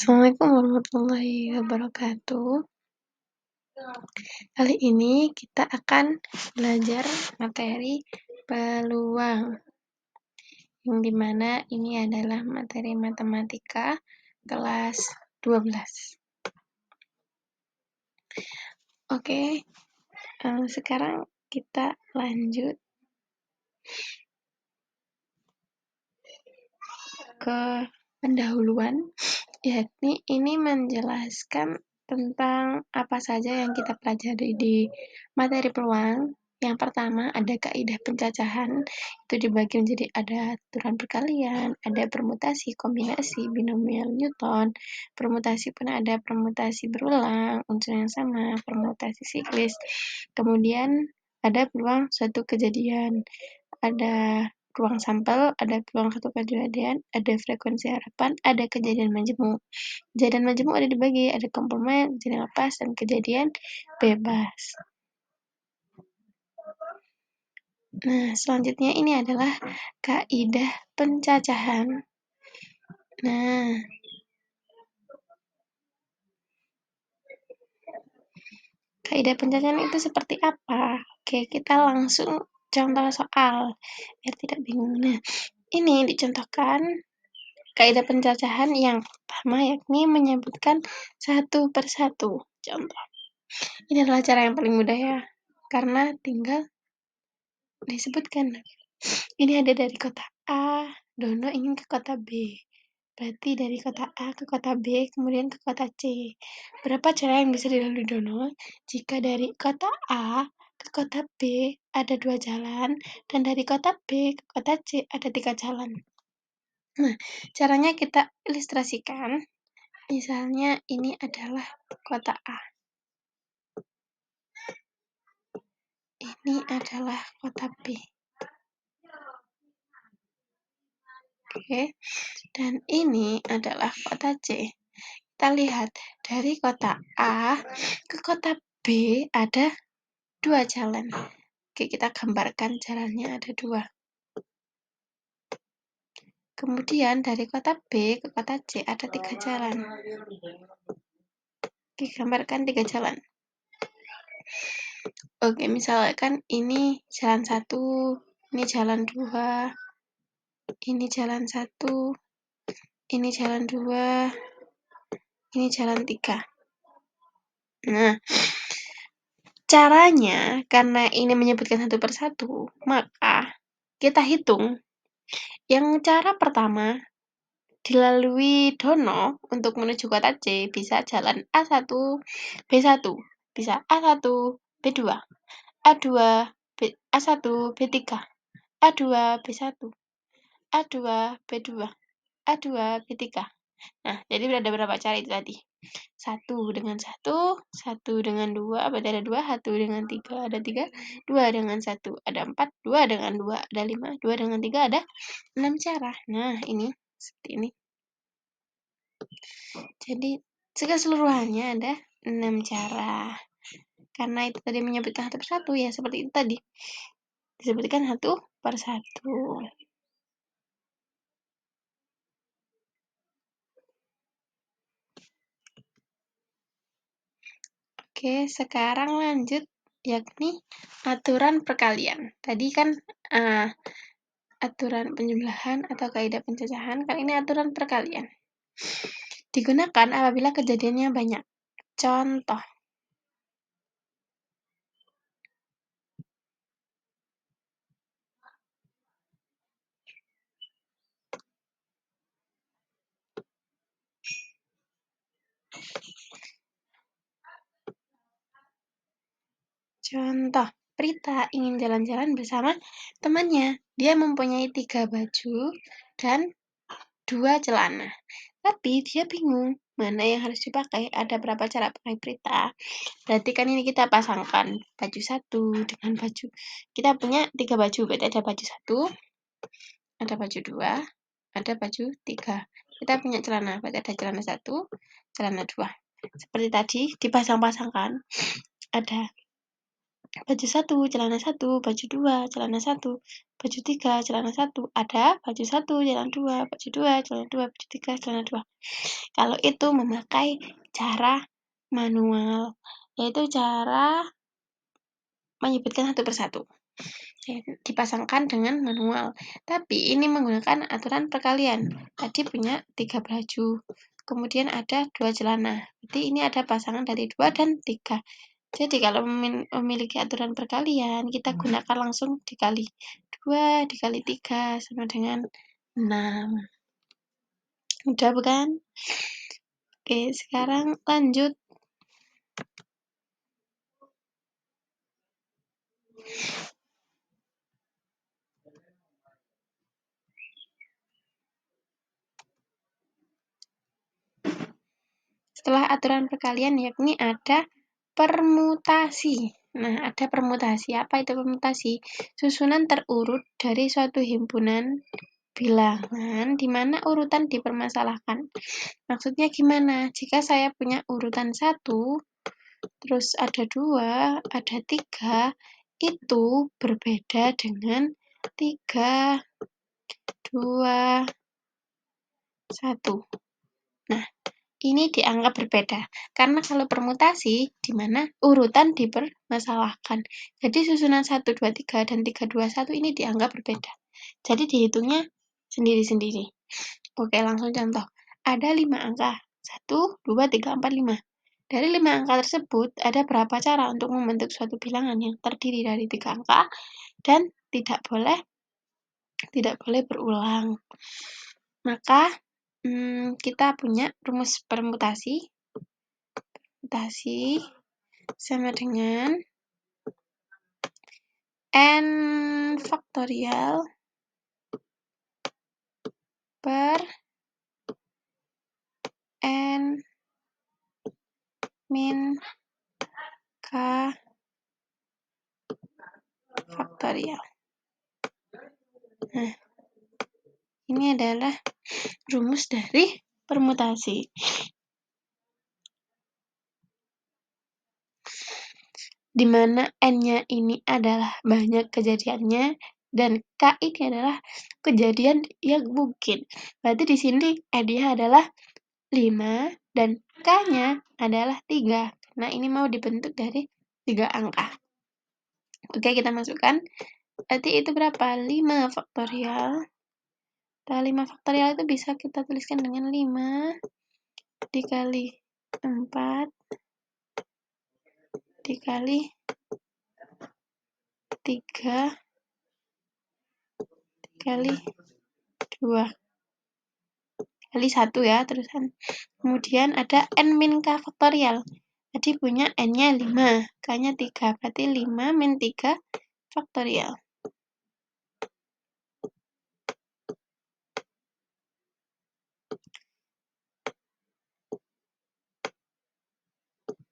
Assalamualaikum warahmatullahi wabarakatuh. Kali ini kita akan belajar materi peluang, yang dimana ini adalah materi matematika kelas 12. Oke, sekarang kita lanjut ke pendahuluan, yakni ini menjelaskan tentang apa saja yang kita pelajari di materi peluang. Yang pertama ada kaidah pencacahan, itu dibagi menjadi ada aturan perkalian, ada permutasi, kombinasi, binomial Newton, permutasi pun ada permutasi berulang, unsur yang sama, permutasi siklis. Kemudian ada peluang suatu kejadian, ada ruang sampel, ada peluang satu kejadian, ada frekuensi harapan, ada kejadian majemuk. Kejadian majemuk ada dibagi, ada komplement, kejadian lepas, dan kejadian bebas. Nah, selanjutnya ini adalah kaidah pencacahan. Nah, kaidah pencacahan itu seperti apa? Oke, kita langsung contoh soal, biar tidak bingung. Nah, ini dicontohkan kaidah pencacahan yang pertama, yakni menyebutkan satu persatu. Contoh. Ini adalah cara yang paling mudah ya, karena tinggal disebutkan. Ini ada dari kota A, Dono ingin ke kota B. Berarti dari kota A ke kota B, kemudian ke kota C. Berapa cara yang bisa dilalui Dono jika dari kota A ke kota B ada 2 jalan, dan dari kota B ke kota C ada 3 jalan? Nah, caranya kita ilustrasikan. Misalnya ini adalah kota A. Ini adalah kota B. Oke. Dan ini adalah kota C. Kita lihat dari kota A ke kota B ada 2 jalan. Oke, kita gambarkan jalannya ada 2. Kemudian dari kota B ke kota C ada 3 jalan. Oke, gambarkan 3 jalan. Oke, misalkan ini jalan 1, ini jalan 2, ini jalan 1, ini jalan 2, ini jalan 3. Nah, caranya, karena ini menyebutkan satu persatu, maka kita hitung. Yang cara pertama, dilalui Dono untuk menuju kota C, bisa jalan A1, B1, bisa A1, B2, A2, A1, B3, A2, B1, A2, B2, A2, B3. Nah, jadi ada berapa cara itu tadi? 1 dengan 1, 1 dengan 2, berarti ada 2, 1 dengan 3, ada 3, 2 dengan 1, ada 4, 2 dengan 2, ada 5, 2 dengan 3, ada 6 cara. Nah, ini seperti ini. Jadi, keseluruhannya ada 6 cara. Karena itu tadi menyebutkan satu persatu, ya seperti itu tadi. Disebutkan satu persatu. Oke, sekarang lanjut, yakni aturan perkalian. Tadi kan aturan penjumlahan atau kaidah pencacahan, kali ini aturan perkalian. Digunakan apabila kejadiannya banyak. Contoh. Contoh, Prita ingin jalan-jalan bersama temannya. Dia mempunyai 3 baju dan 2 celana. Tapi dia bingung mana yang harus dipakai. Ada berapa cara pakai Prita? Berarti kan ini kita pasangkan baju 1 dengan baju. Kita punya 3 baju, berarti ada baju 1, ada baju 2, ada baju 3. Kita punya celana, berarti ada celana 1, celana 2. Seperti tadi dipasang-pasangkan. Ada baju 1, celana 1, baju 2, celana 1, baju 3, celana 1. Ada baju 1, celana 2, baju 2, celana 2, baju 3, celana 2. Kalau itu memakai cara manual, yaitu cara menyebutkan satu persatu. Dipasangkan dengan manual. Tapi ini menggunakan aturan perkalian. Tadi punya 3 baju. Kemudian ada 2 celana. Berarti ini ada pasangan dari 2 dan 3. Jadi kalau memiliki aturan perkalian, kita gunakan langsung dikali 2 dikali 3 sama dengan 6. Mudah bukan? Oke, sekarang lanjut. Setelah aturan perkalian yakni ada permutasi. Nah, ada permutasi. Apa itu permutasi? Susunan terurut dari suatu himpunan bilangan di mana urutan dipermasalahkan. Maksudnya gimana? Jika saya punya urutan 1, terus ada 2, ada 3, itu berbeda dengan 3, 2, 1. Nah, ini dianggap berbeda. Karena kalau permutasi, di mana urutan dipermasalahkan. Jadi susunan 1, 2, 3, dan 3, 2, 1 ini dianggap berbeda. Jadi dihitungnya sendiri-sendiri. Oke, langsung contoh. Ada 5 angka. 1, 2, 3, 4, 5. Dari 5 angka tersebut, ada berapa cara untuk membentuk suatu bilangan yang terdiri dari 3 angka dan tidak boleh berulang. Maka kita punya rumus permutasi. Permutasi sama dengan n faktorial per n min k faktorial. Nah, ini adalah rumus dari permutasi. Di mana N-nya ini adalah banyak kejadiannya dan K ini adalah kejadian yang mungkin. Berarti di sini N-nya adalah 5 dan K-nya adalah 3. Nah, ini mau dibentuk dari 3 angka. Oke, kita masukkan. Berarti itu berapa? 5 faktorial. 5 faktorial itu bisa kita tuliskan dengan 5 dikali 4 dikali 3 dikali 2 kali 1 ya, terusan. Kemudian ada n min k faktorial. Jadi punya n-nya 5, k-nya 3. Berarti 5 min 3 faktorial.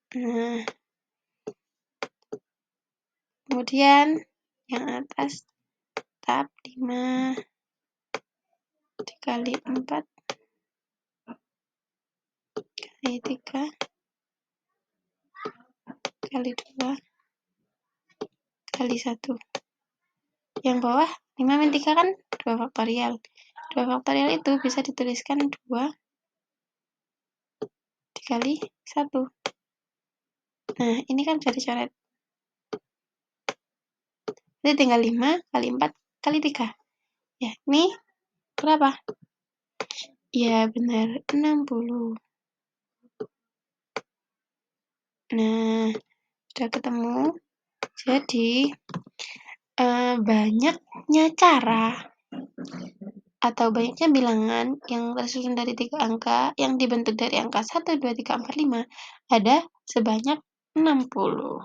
Nah, kemudian yang atas tetap 5 dikali 4 kali 3 kali 2 kali 1. Yang bawah 5 min 3 kan 2 faktorial. 2 faktorial itu bisa dituliskan 2 dikali 1. Nah, ini kan bisa dicoret. Jadi tinggal 5 kali 4 kali 3. Ya, ini berapa? Ya, benar, 60. Nah, sudah ketemu. Jadi, banyaknya cara atau banyaknya bilangan yang tersusun dari 3 angka yang dibentuk dari angka 1, 2, 3, 4, 5 ada sebanyak 60.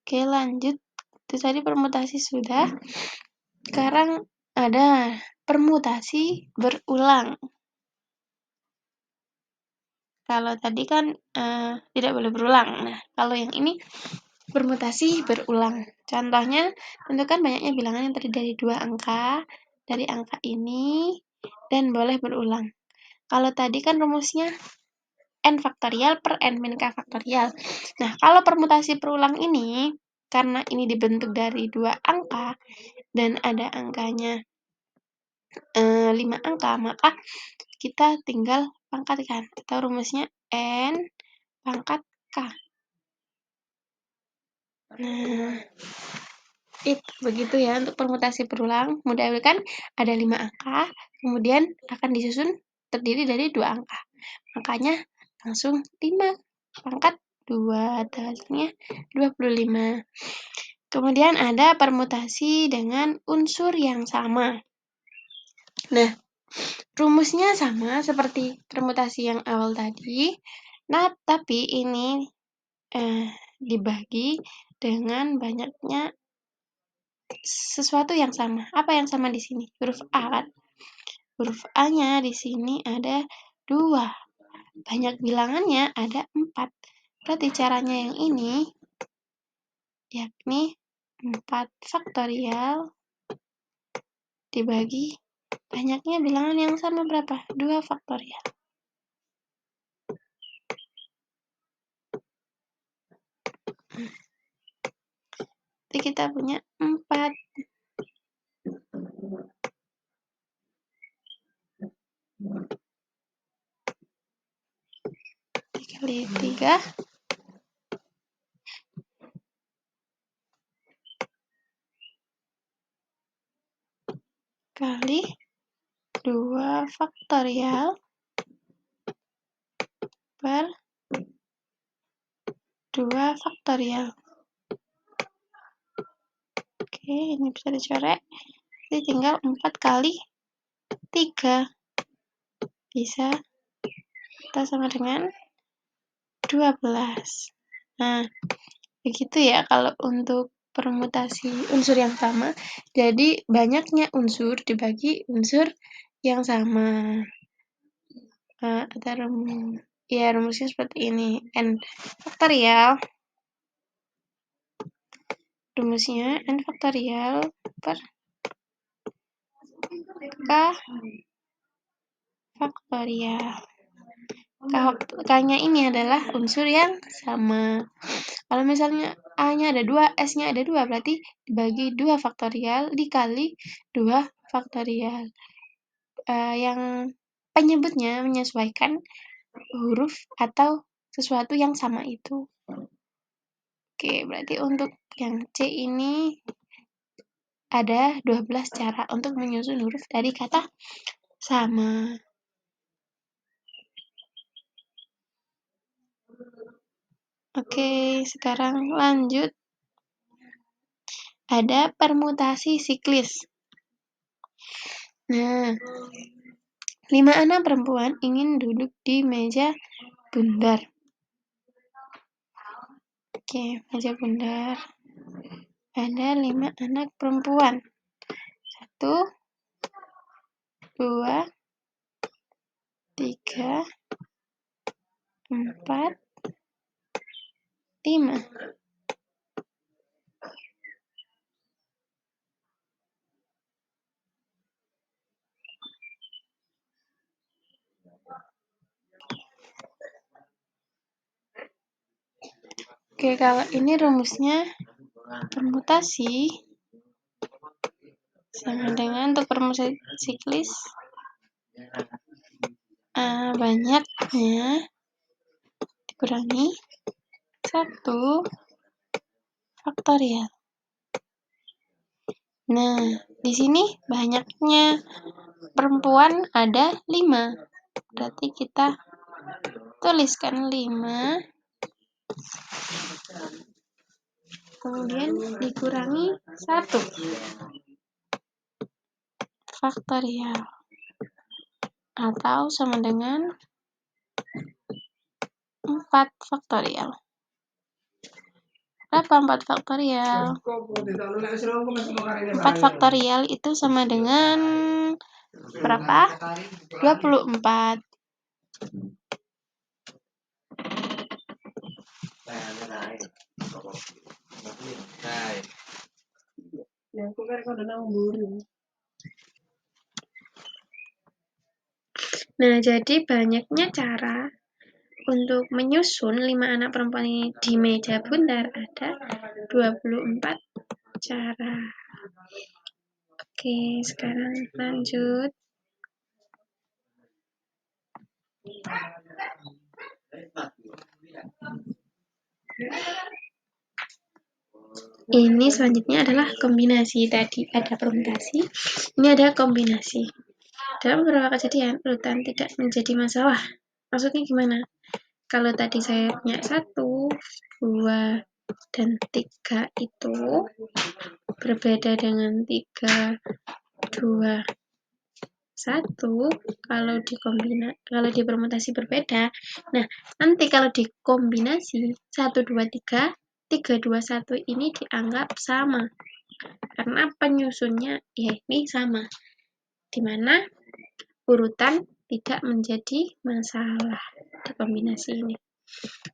Oke, lanjut. Itu tadi permutasi sudah. Sekarang ada permutasi berulang. Kalau tadi kan tidak boleh berulang. Nah, kalau yang ini permutasi berulang. Contohnya, tentukan banyaknya bilangan yang terdiri dari 2 angka, dari angka ini, dan boleh berulang. Kalau tadi kan rumusnya n faktorial per n min k faktorial. Nah, kalau permutasi perulang ini, karena ini dibentuk dari 2 angka, dan ada angkanya 5 angka, maka kita tinggal pangkatkan, atau rumusnya n pangkat k. Nah, itu begitu ya untuk permutasi berulang. Mudah kan ada 5 angka, kemudian akan disusun terdiri dari 2 angka. Makanya langsung 5 pangkat 2, hasilnya 25. Kemudian ada permutasi dengan unsur yang sama. Nah, rumusnya sama seperti permutasi yang awal tadi. Nah, tapi ini dibagi dengan banyaknya sesuatu yang sama. Apa yang sama di sini? Huruf A kan? Huruf A-nya di sini ada 2. Banyak bilangannya ada 4. Berarti caranya yang ini, yakni 4 faktorial dibagi banyaknya bilangan yang sama berapa? 2 faktorial. Jadi kita punya 4. Dikali 3 kali 2 faktorial per 2 faktorial. Oke, ini bisa dicoret. Jadi tinggal 4 kali 3. Bisa kita sama dengan 12. Nah, begitu ya kalau untuk permutasi unsur yang sama. Jadi banyaknya unsur dibagi unsur yang sama. Ada rumusnya seperti ini. N faktorial. Rumusnya N faktorial per K faktorial. K-nya ini adalah unsur yang sama. Kalau misalnya A-nya ada 2, S-nya ada 2, berarti dibagi 2 faktorial dikali 2 faktorial. Yang penyebutnya menyesuaikan huruf atau sesuatu yang sama itu. Oke, berarti untuk yang C ini ada 12 cara untuk menyusun huruf dari kata sama. Oke, sekarang lanjut. Ada permutasi siklis. Nah, 5 anak perempuan ingin duduk di meja bundar. Oke, meja bundar. Ada 5 anak perempuan. 1, 2, 3, 4, 5. Oke, kalau ini rumusnya permutasi sama dengan untuk permutasi siklis banyaknya dikurangi 1 faktorial. Nah, di sini banyaknya perempuan ada 5. Berarti kita tuliskan 5. Kemudian dikurangi 1 faktorial. Atau sama dengan 4 faktorial. Berapa 4 faktorial? 4 faktorial itu sama dengan berapa? 24. Nah, jadi banyaknya cara untuk menyusun 5 anak perempuan ini di meja bundar ada 24 cara. Oke, sekarang lanjut. Ini selanjutnya adalah kombinasi. Tadi ada permutasi, ini ada kombinasi. Dalam beberapa kejadian, urutan tidak menjadi masalah. Maksudnya gimana? Kalau tadi saya punya 1, 2, dan 3 itu berbeda dengan 3, 2, 1. Kalau dipermutasi berbeda. Nah, nanti kalau dikombinasi 1, 2, 3, 3, 2, 1 ini dianggap sama. Karena penyusunnya ya ini sama. Dimana urutan tidak menjadi masalah di kombinasi ini.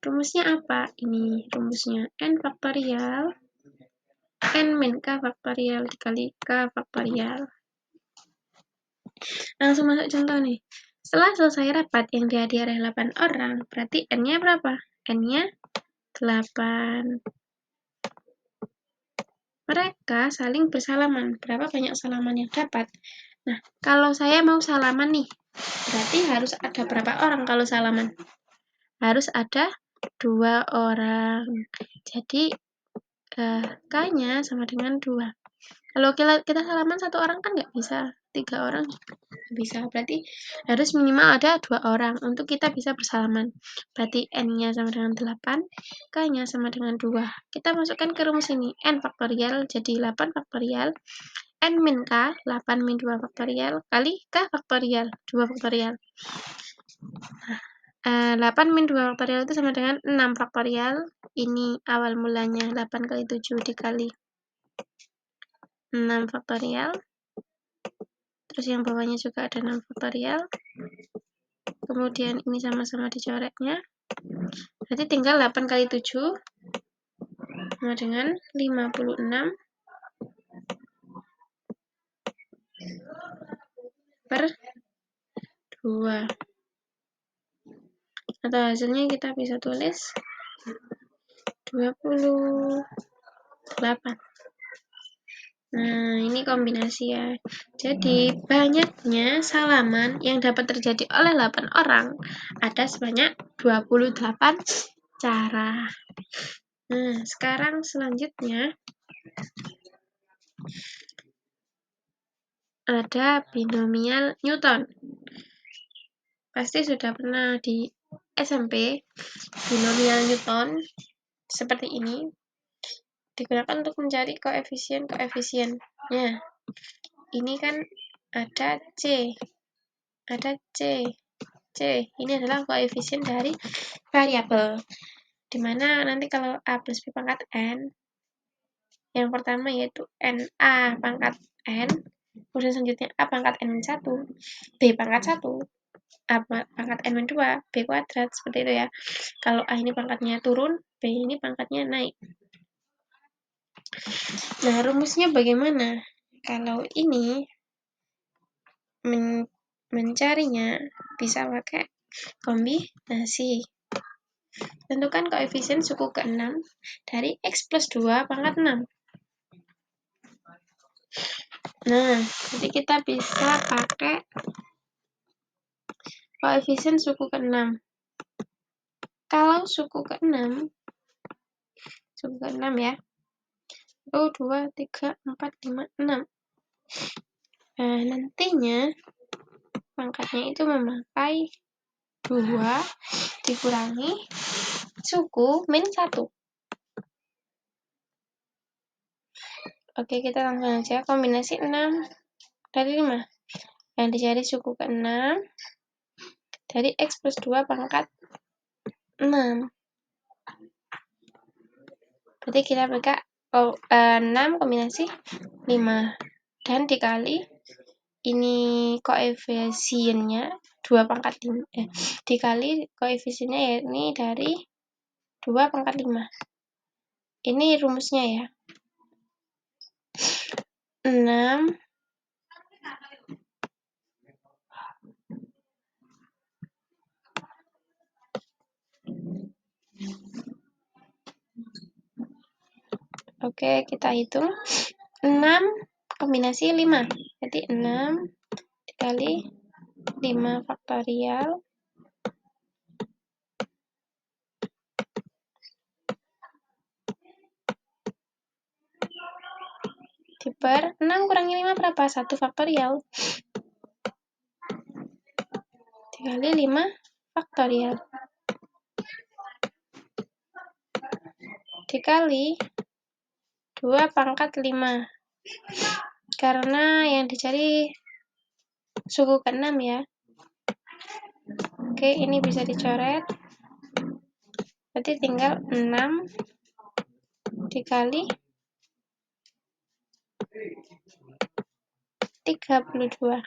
Rumusnya apa? Ini rumusnya n faktorial n min k faktorial dikali k faktorial. Langsung masuk contoh nih. Setelah selesai rapat yang dihadiri 8 orang, berarti n-nya berapa? N-nya 8. Mereka saling bersalaman. Berapa banyak salaman yang dapat? Nah, kalau saya mau salaman nih, berarti harus ada berapa orang kalau salaman? Harus ada 2 orang. Jadi, K-nya sama dengan 2. Kalau kita salaman 1 orang kan nggak bisa, 3 orang bisa. Berarti harus minimal ada 2 orang untuk kita bisa bersalaman. Berarti N-nya sama dengan 8, K-nya sama dengan 2. Kita masukkan ke rumus ini. N faktorial jadi 8 faktorial. N min K, 8 min 2 faktorial, kali K faktorial, 2 faktorial. Nah, 8 min 2 faktorial itu sama dengan 6 faktorial. Ini awal mulanya 8 kali 7 dikali 6 faktorial. Terus yang bawahnya juga ada 6 faktorial. Kemudian ini sama-sama dicoretnya. Berarti tinggal 8 kali 7 sama dengan 56 per 2. Atau hasilnya kita bisa tulis 28. Nah, ini kombinasi ya. Jadi, banyaknya salaman yang dapat terjadi oleh 8 orang ada sebanyak 28 cara. Nah, sekarang selanjutnya ada binomial Newton. Pasti sudah pernah di SMP, binomial Newton seperti ini digunakan untuk mencari koefisien-koefisiennya. Ini kan ada C, C. Ini adalah koefisien dari variabel. Dimana nanti kalau A plus B pangkat N, yang pertama yaitu NA pangkat N, kemudian selanjutnya A pangkat N-1, B pangkat 1, A pangkat N-2, B kuadrat, seperti itu ya. Kalau A ini pangkatnya turun, B ini pangkatnya naik. Nah, rumusnya bagaimana? Kalau ini mencarinya bisa pakai kombinasi. Tentukan koefisien suku ke-6 dari X plus 2 pangkat 6. Nah, jadi kita bisa pakai koefisien suku ke-6. Kalau suku ke-6 ya. 1, 2, 3, 4, 5, 6. Nah, nantinya pangkatnya itu memakai 2 dikurangi suku min 1. Oke, kita langsung aja kombinasi 6 dari 5. Yang dicari suku ke-6 dari X plus 2 pangkat 6. Berarti kita pakai 6 kombinasi 5. Dan dikali ini koefisiennya 2 pangkat 5. Dikali koefisiennya ya ini dari 2 pangkat 5. Ini rumusnya ya. 6 . Oke, kita hitung. 6 kombinasi 5. Jadi 6 dikali 5 faktorial diper 6 kurangi 5 berapa? 1 faktorial dikali 5 faktorial dikali 2 pangkat 5. Karena yang dicari suku ke-6 ya. Oke, ini bisa dicoret. Berarti tinggal 6 dikali 32.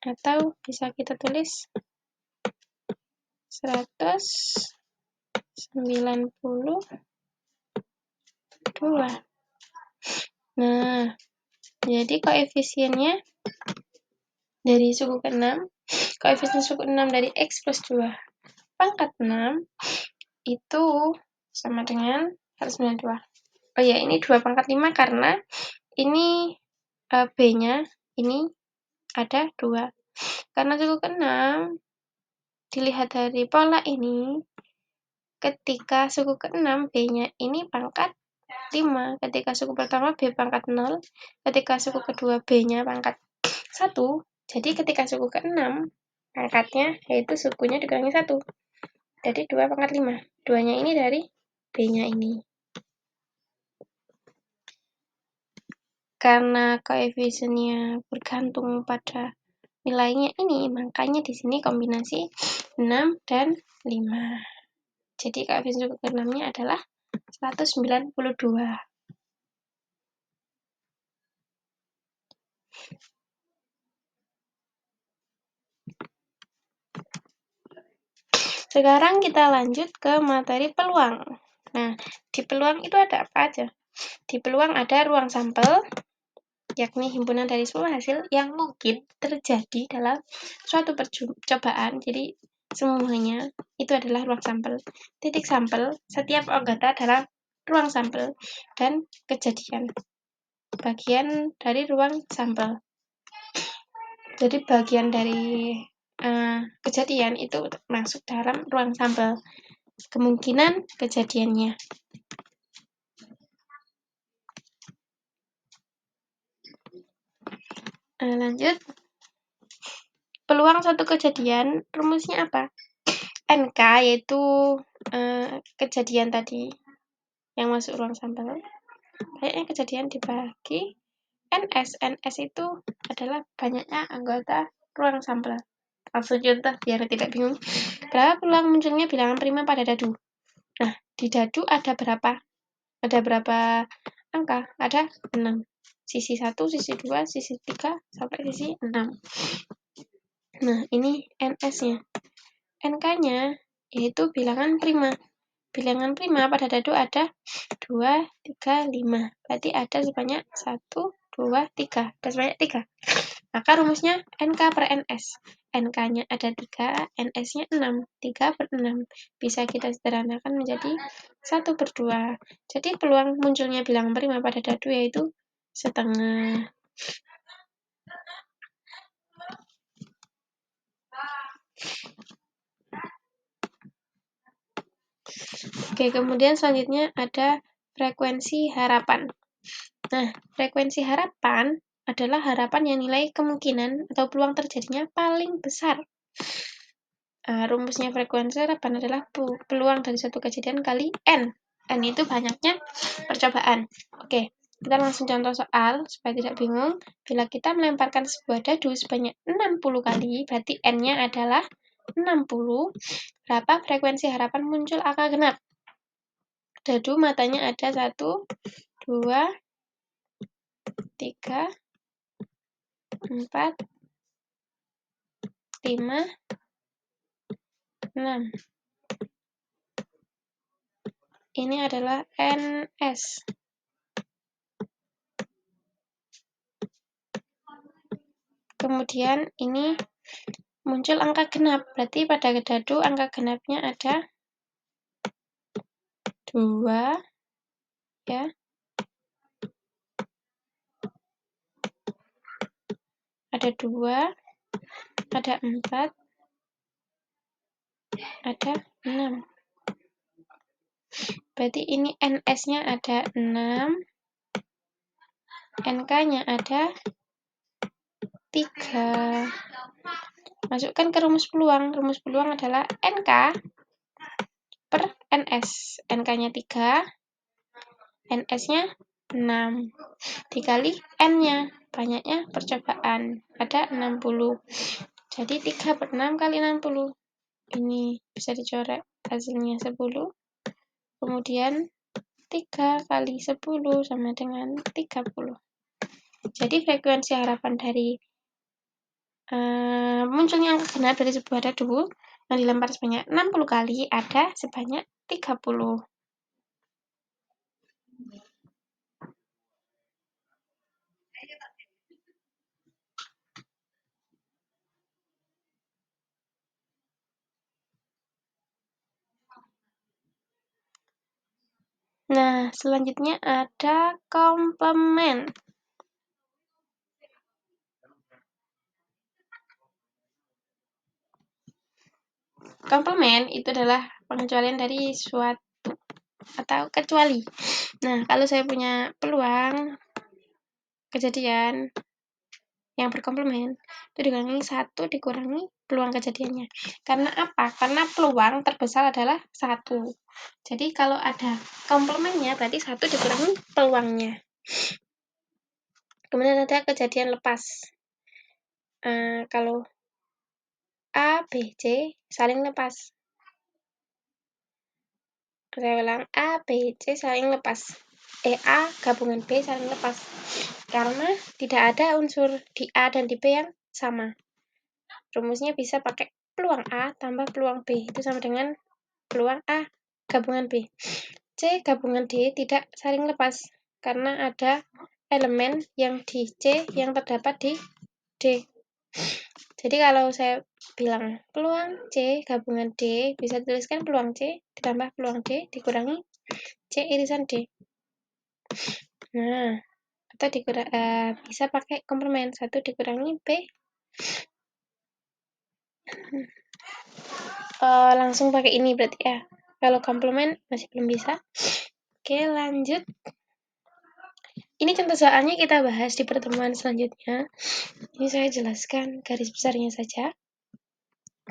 Atau bisa kita tulis 192. Nah, jadi koefisiennya dari suku ke-6, koefisien suku 6 dari X plus 2 pangkat 6 itu sama dengan 192. Oh ya, ini 2 pangkat 5 karena ini B-nya ini ada 2. Karena suku ke-6 dilihat dari pola ini, ketika suku ke-6 B-nya ini pangkat 5, ketika suku pertama B pangkat 0, ketika suku kedua B-nya pangkat 1, jadi ketika suku ke-6 pangkatnya yaitu sukunya dikurangi 1. Jadi 2 pangkat 5. 2-nya ini dari B-nya ini. Karena koefisiennya bergantung pada nilainya ini, makanya di sini kombinasi 6 dan 5. Jadi koefisien suku ke-6-nya adalah 192. Sekarang kita lanjut ke materi peluang. Nah, di peluang itu ada apa aja? Di peluang ada ruang sampel, yakni himpunan dari semua hasil yang mungkin terjadi dalam suatu percobaan. Jadi, semuanya itu adalah ruang sampel. Titik sampel, setiap anggota dalam ruang sampel, dan kejadian. Bagian dari ruang sampel. Jadi, bagian dari kejadian itu masuk dalam ruang sampel. Kemungkinan kejadiannya. Lanjut. Peluang suatu kejadian, rumusnya apa? NK yaitu kejadian tadi yang masuk ruang sampel. Kayaknya kejadian dibagi NS. NS itu adalah banyaknya anggota ruang sampel. Langsung contoh biar tidak bingung. Berapa peluang munculnya bilangan prima pada dadu? Nah, di dadu ada berapa? Ada berapa angka? Ada 6. Sisi 1, sisi 2, sisi 3, sampai sisi 6. Nah, ini NS-nya. NK-nya yaitu bilangan prima. Bilangan prima pada dadu ada 2, 3, 5. Berarti ada sebanyak 1, 2, 3. Ada sebanyak 3. Maka rumusnya NK per NS. NK-nya ada 3, NS-nya 6. 3 per 6. Bisa kita sederhanakan menjadi 1 per 2. Jadi peluang munculnya bilangan prima pada dadu yaitu setengah. Oke, kemudian selanjutnya ada frekuensi harapan. Nah, frekuensi harapan adalah harapan yang nilai kemungkinan atau peluang terjadinya paling besar. Rumusnya frekuensi harapan adalah peluang dari suatu kejadian kali N. N itu banyaknya percobaan. Oke, kita langsung contoh soal supaya tidak bingung. Bila kita melemparkan sebuah dadu sebanyak 60 kali, berarti N-nya adalah 60. Berapa frekuensi harapan muncul angka genap? Dadu matanya ada 1, 2, 3, 4, 5, 6. Ini adalah NS. Kemudian ini muncul angka genap. Berarti pada dadu angka genapnya ada 2, 3, ada 2, ada 4, ada 6. Berarti ini NS-nya ada 6, NK-nya ada 3. Masukkan ke rumus peluang. Rumus peluang adalah NK per NS. NK-nya 3, NS-nya 6. Dikali N-nya, banyaknya percobaan. Ada 60. Jadi 3 per 6 kali 60. Ini bisa dicoret hasilnya 10. Kemudian 3 kali 10 sama dengan 30. Jadi frekuensi harapan dari munculnya angka genap dari sebuah dadu yang dilempar sebanyak 60 kali ada sebanyak 30. Nah, selanjutnya ada komplement. Komplement itu adalah pengecualian dari suatu atau kecuali. Nah, kalau saya punya peluang kejadian yang berkomplement, itu dikurangi 1 dikurangi peluang kejadiannya. Karena apa? Karena peluang terbesar adalah 1. Jadi kalau ada komplementnya berarti 1 dikurangi peluangnya. Kemudian ada kejadian lepas. Kalau A, B, C saling lepas. Saya ulang, A, B, C saling lepas. A gabungan B saling lepas. Karena tidak ada unsur di A dan di B yang sama. Rumusnya bisa pakai peluang A tambah peluang B. Itu sama dengan peluang A gabungan B. C gabungan D tidak saling lepas. Karena ada elemen yang di C yang terdapat di D. Jadi kalau saya bilang peluang C gabungan D, bisa dituliskan peluang C ditambah peluang D dikurangi C irisan D. Nah, atau bisa pakai komplement 1 dikurangi B. Langsung pakai ini berarti ya. Kalau komplement masih belum bisa. Oke, lanjut. Ini contoh soalnya kita bahas di pertemuan selanjutnya. Ini saya jelaskan garis besarnya saja.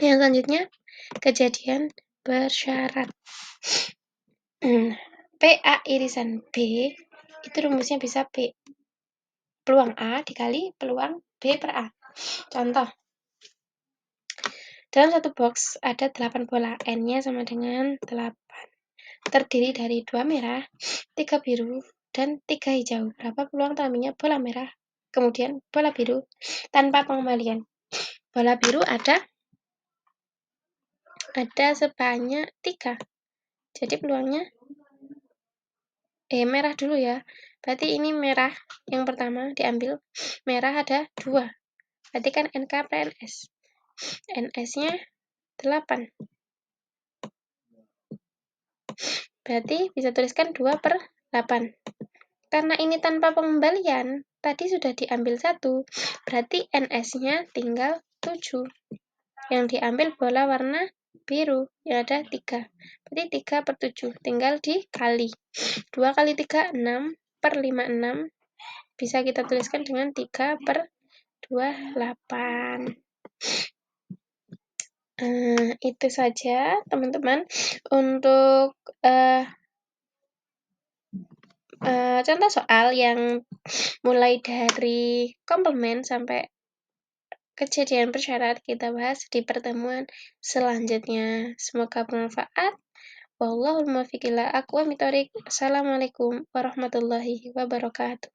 Yang selanjutnya, kejadian bersyarat. PA irisan B, itu rumusnya bisa P. Peluang A dikali peluang B per A. Contoh. Dalam satu box ada 8 bola. N-nya sama dengan 8. Terdiri dari 2 merah, 3 biru, dan 3 hijau. Berapa peluang terambilnya bola merah, kemudian bola biru, tanpa pengembalian. Bola biru ada sebanyak 3. Jadi peluangnya merah dulu ya. Berarti ini merah yang pertama diambil. Merah ada 2. Berarti kan NK per NS. NS-nya 8. Berarti bisa tuliskan 2 per 8. Karena ini tanpa pengembalian, tadi sudah diambil 1, berarti NS-nya tinggal 7. Yang diambil bola warna biru, yang ada 3. Berarti 3 per 7, tinggal dikali. 2 kali 3, 6 per 5, 6. Bisa kita tuliskan dengan 3 per 2, 8. Itu saja, teman-teman, untuk contoh soal yang mulai dari komplement sampai kejadian bersyarat kita bahas di pertemuan selanjutnya. Semoga bermanfaat. Wallahul muwaffiq ila aqwamit thoriq. Assalamualaikum warahmatullahi wabarakatuh.